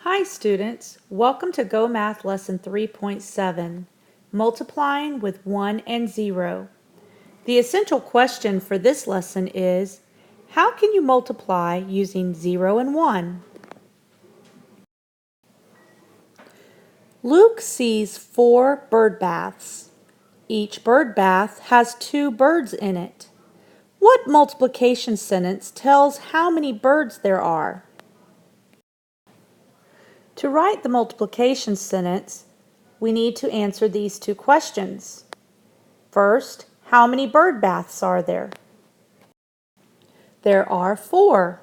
Hi students, welcome to Go Math Lesson 3.7, Multiplying with 1 and 0. The essential question for this lesson is, how can you multiply using 0 and 1? Luke sees 4 bird baths. Each bird bath has 2 birds in it. What multiplication sentence tells how many birds there are? To write the multiplication sentence, we need to answer these two questions. First, how many bird baths are there? There are 4.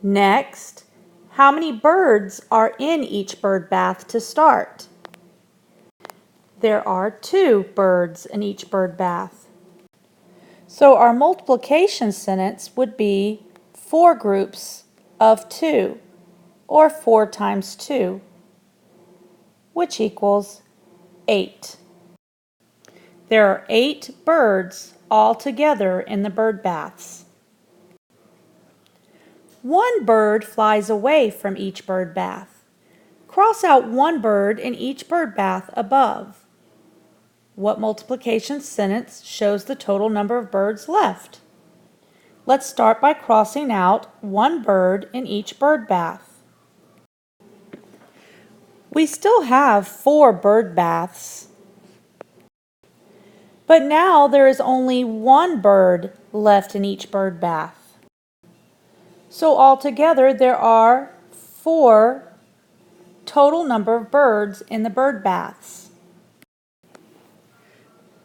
Next, how many birds are in each bird bath to start? There are 2 birds in each bird bath. So our multiplication sentence would be 4 groups of 2, or 4 times 2, which equals 8. There are 8 birds altogether in the bird baths. 1 bird flies away from each bird bath. Cross out 1 bird in each bird bath above. What multiplication sentence shows the total number of birds left? Let's start by crossing out 1 bird in each bird bath. We still have 4 bird baths, but now there is only 1 bird left in each bird bath. So altogether there are 4 total number of birds in the bird baths.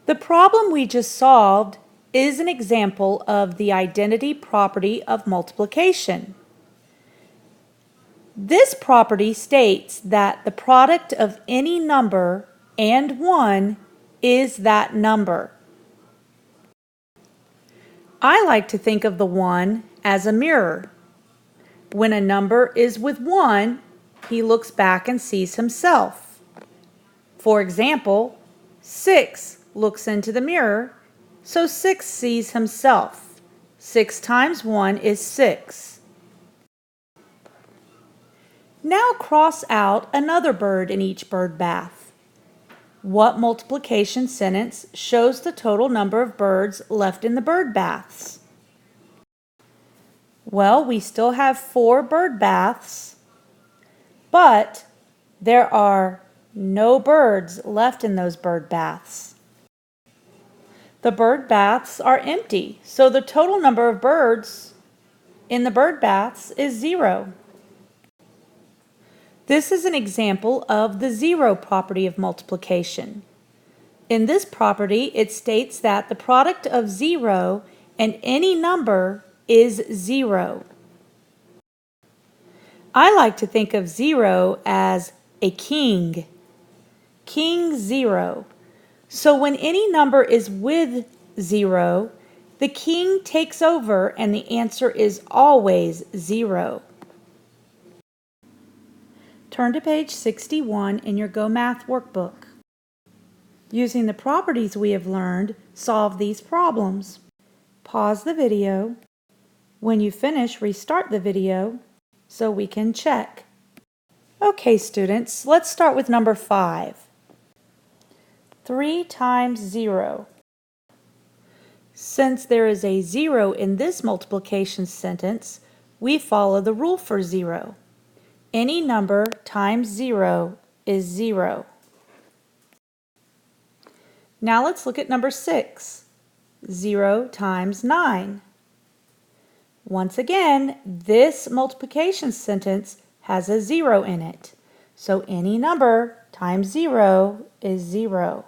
The problem we just solved is an example of the identity property of multiplication. This property states that the product of any number and 1 is that number. I like to think of the 1 as a mirror. When a number is with 1, he looks back and sees himself. For example, 6 looks into the mirror, so 6 sees himself. 6 times 1 is 6. Now cross out another bird in each bird bath. What multiplication sentence shows the total number of birds left in the bird baths? Well, we still have 4 bird baths, but there are no birds left in those bird baths. The bird baths are empty, so the total number of birds in the bird baths is 0. This is an example of the 0 property of multiplication. In this property, it states that the product of 0 and any number is 0. I like to think of 0 as a king. King 0. So when any number is with 0, the king takes over and the answer is always 0. Turn to page 61 in your Go Math workbook. Using the properties we have learned, solve these problems. Pause the video. When you finish, restart the video so we can check. Okay, students, let's start with number 5. 3 times 0. Since there is a 0 in this multiplication sentence, we follow the rule for 0. Any number times 0 is 0. Now let's look at number 6. 0 times 9. Once again, this multiplication sentence has a 0 in it. So any number times 0 is 0.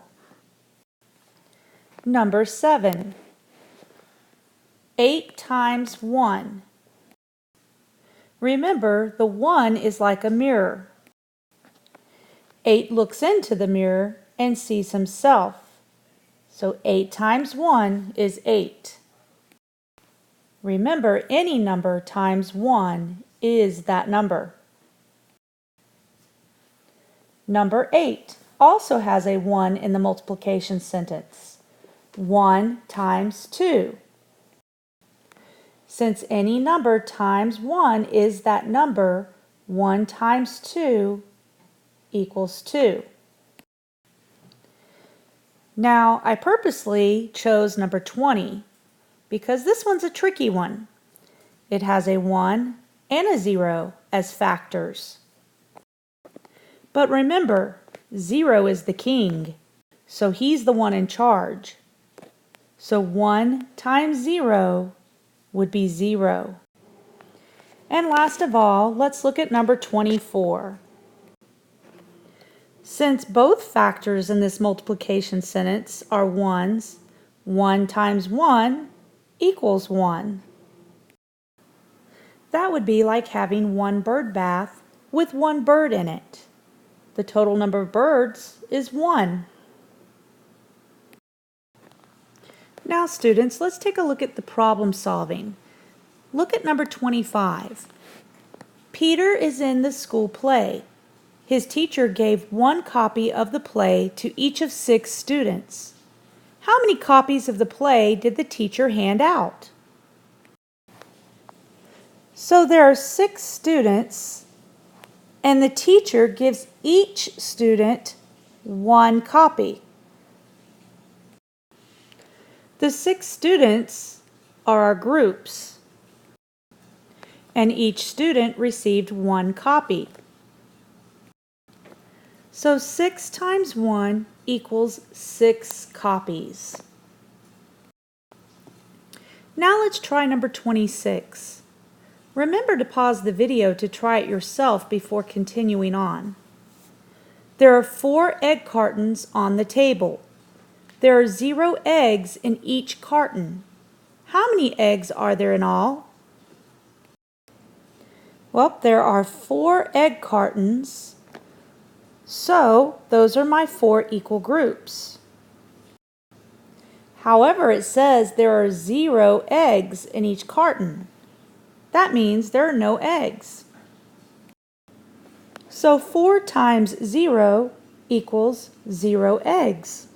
Number 7. 8 times 1. Remember, the 1 is like a mirror. 8 looks into the mirror and sees himself. So 8 times 1 is 8. Remember, any number times 1 is that number. Number 8 also has a 1 in the multiplication sentence. 1 times 2. Since any number times 1 is that number, 1 times 2 equals 2. Now, I purposely chose number 20 because this one's a tricky one. It has a 1 and a 0 as factors. But remember, 0 is the king, so he's the one in charge. So 1 times 0 would be 0. And last of all, let's look at number 24. Since both factors in this multiplication sentence are 1s, 1 times 1 equals 1. That would be like having one bird bath with one bird in it. The total number of birds is 1. Now students, let's take a look at the problem solving. Look at number 25. Peter is in the school play. His teacher gave 1 copy of the play to each of 6 students. How many copies of the play did the teacher hand out? So there are 6 students, and the teacher gives each student 1 copy. The 6 students are our groups, and each student received 1 copy. So 6 times 1 equals 6 copies. Now let's try number 26. Remember to pause the video to try it yourself before continuing on. There are 4 egg cartons on the table. There are 0 eggs in each carton. How many eggs are there in all? Well, there are 4 egg cartons, so those are my 4 equal groups. However, it says there are 0 eggs in each carton. That means there are no eggs. So 4 times 0 equals 0 eggs.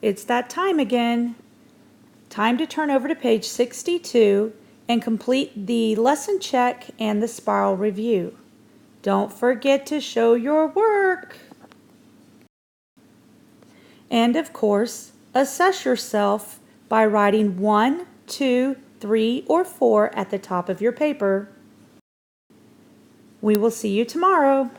It's that time again. Time to turn over to page 62 and complete the lesson check and the spiral review. Don't forget to show your work. And of course, assess yourself by writing 1, 2, 3, or 4 at the top of your paper. We will see you tomorrow.